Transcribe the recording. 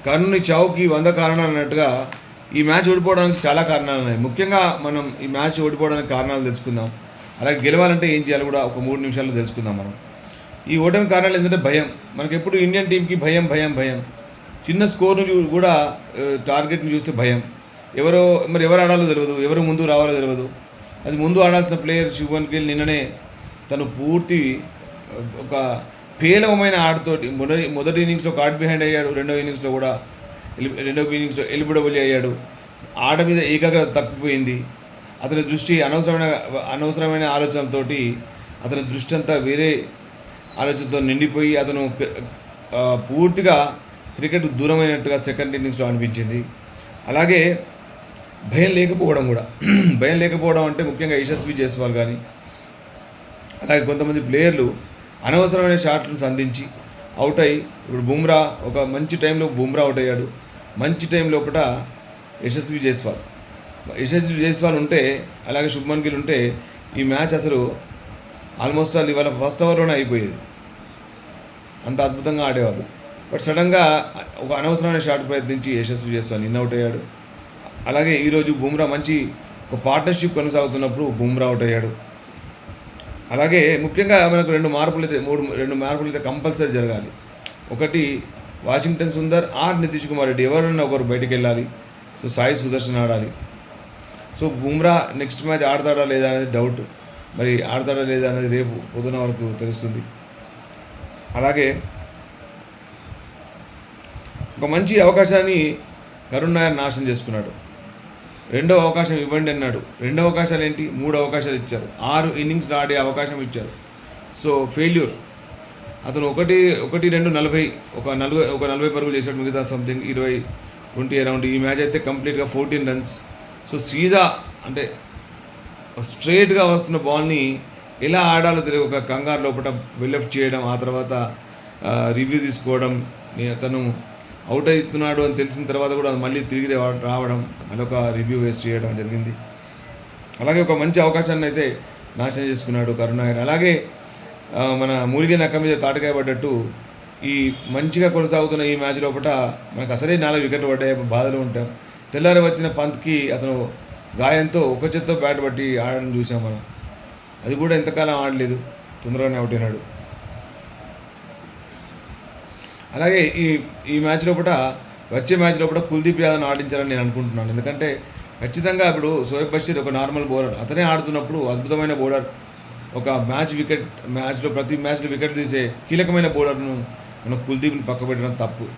కర్ణుని చావుకి 100 కారణాలు అన్నట్టుగా ఈ మ్యాచ్ ఓడిపోవడానికి చాలా కారణాలు ఉన్నాయి. ముఖ్యంగా మనం ఈ మ్యాచ్ ఓడిపోవడానికి కారణాలు తెలుసుకుందాం. అలాగే గెలవాలంటే ఏం చేయాలో కూడా ఒక 3 నిమిషాల్లో తెలుసుకుందాం మనం. ఈ ఓటమి కారణాలు ఏంటంటే భయం. మనకెప్పుడు ఇండియన్ టీంకి భయం భయం భయం. చిన్న స్కోర్ను కూడా టార్గెట్ని చూస్తే భయం. ఎవరు ఆడాలో తెలియదు, ఎవరు ముందు రావాలో తెలియదు. అది ముందు ఆడాల్సిన ప్లేయర్ శుభ్మన్ గిల్ నిన్ననే తను పూర్తి ఒక పేలవమైన ఆటతోటి మొదటి ఇన్నింగ్స్లో కార్డ్ బిహైండ్ అయ్యాడు. రెండో ఇన్నింగ్స్లో ఎలిబిడబుల్ అయ్యాడు. ఆట మీద ఏకాగ్రత తప్పిపోయింది. అతని దృష్టి అనవసరమైన ఆలోచనలతోటి అతని దృష్టి అంతా వేరే ఆలోచనతో నిండిపోయి అతను పూర్తిగా క్రికెట్ దూరమైనట్టుగా సెకండ్ ఇన్నింగ్స్లో అనిపించింది. అలాగే భయం లేకపోవడం అంటే ముఖ్యంగా యశస్వి జైస్వాల్ కానీ అలాగే కొంతమంది ప్లేయర్లు అనవసరమైన షాట్లను సంధించి అవుట్ అయ్యి ఇప్పుడు బుమ్రా ఒక మంచి టైంలో అవుట్ అయ్యాడు. మంచి టైం లోపల యశస్వి జైస్వాల్ ఉంటే అలాగే శుభ్మన్ గిల్ ఉంటే ఈ మ్యాచ్ అసలు ఆల్మోస్ట్ ఇవాళ ఫస్ట్ ఓవర్లోనే అయిపోయేది. అంత అద్భుతంగా ఆడేవాళ్ళు. బట్ సడన్గా ఒక అనవసరమైన షాట్ ప్రయత్నించి యశస్వి జైస్వాల్ అవుట్ అయ్యాడు. అలాగే ఈరోజు బుమ్రా మంచి ఒక పార్ట్నర్షిప్ కొనసాగుతున్నప్పుడు బుమ్రా అవుట్ అయ్యాడు. అలాగే ముఖ్యంగా మనకు రెండు మార్పులు అయితే కంపల్సరీ జరగాలి. ఒకటి వాషింగ్టన్ సుందర్ ఆర్ నితీష్ కుమార్ రెడ్డి ఎవరన్నా ఒకరు బయటికి వెళ్ళాలి. సో సాయి సుదర్శన్ ఆడాలి. సో బుమ్రా నెక్స్ట్ మ్యాచ్ ఆడతాడా లేదా అనేది డౌట్. మరి ఆడతాడా లేదా అనేది రేపు పొద్దున వరకు తెలుస్తుంది. అలాగే ఒక మంచి అవకాశాన్ని కరుణ్ నాయర్ నాశనం చేసుకున్నాడు. రెండో అవకాశం ఇవ్వండి అన్నాడు. 2 అవకాశాలు ఏంటి, 3 అవకాశాలు ఇచ్చారు. 6 ఇన్నింగ్స్ ఆడే అవకాశం ఇచ్చారు. So failure. అతను 1-2-40 ఒక 40 పరుగులు చేశాడు. మిగతా సంథింగ్ 20 అరౌండ్. ఈ మ్యాచ్ అయితే కంప్లీట్గా 14 రన్స్. సో సీదా అంటే స్ట్రైట్గా వస్తున్న బాల్ని ఎలా ఆడాలో తెలియదు. ఒక కంగారు లోపల వెల్లెఫ్ట్ చేయడం, ఆ తర్వాత రివ్యూ తీసుకోవడం, తను అవుట్ అవుతున్నాడు అని తెలిసిన తర్వాత కూడా మళ్ళీ తిరిగి రావడం, మళ్ళొక రివ్యూ వేస్ట్ చేయడం జరిగింది. అలాగే ఒక మంచి అవకాశాన్ని అయితే నాశనం చేసుకున్నాడు కరుణ్ నాయర్. అలాగే మన మూలిగే నక్క మీద తాటకాయ పడ్డట్టు ఈ మంచిగా కొనసాగుతున్న ఈ మ్యాచ్ లోపల మనకు అసలే 4 వికెట్లు పడ్డాయి, బాధలు ఉంటాం. తెల్లారి వచ్చిన పంత్కి అతను గాయంతో ఒక చేత్తో బ్యాట్ పట్టి ఆడడం చూసాం మనం. అది కూడా ఎంతకాలం ఆడలేదు, తొందరగానే అవుట్ అయినాడు. అలాగే ఈ మ్యాచ్ లోపల వచ్చే మ్యాచ్ లోపల కుల్దీప్ యాదవ్ని ఆడించాలని నేను అనుకుంటున్నాను. ఎందుకంటే ఖచ్చితంగా ఇప్పుడు షోయబ్ బషీర్ ఒక నార్మల్ బౌలర్, అతనే ఆడుతున్నప్పుడు అద్భుతమైన బౌలర్, ఒక మ్యాచ్లో ప్రతి మ్యాచ్లో వికెట్ తీసే కీలకమైన బౌలర్ను మనం కుల్దీప్ని పక్కబెట్టడం తప్పు.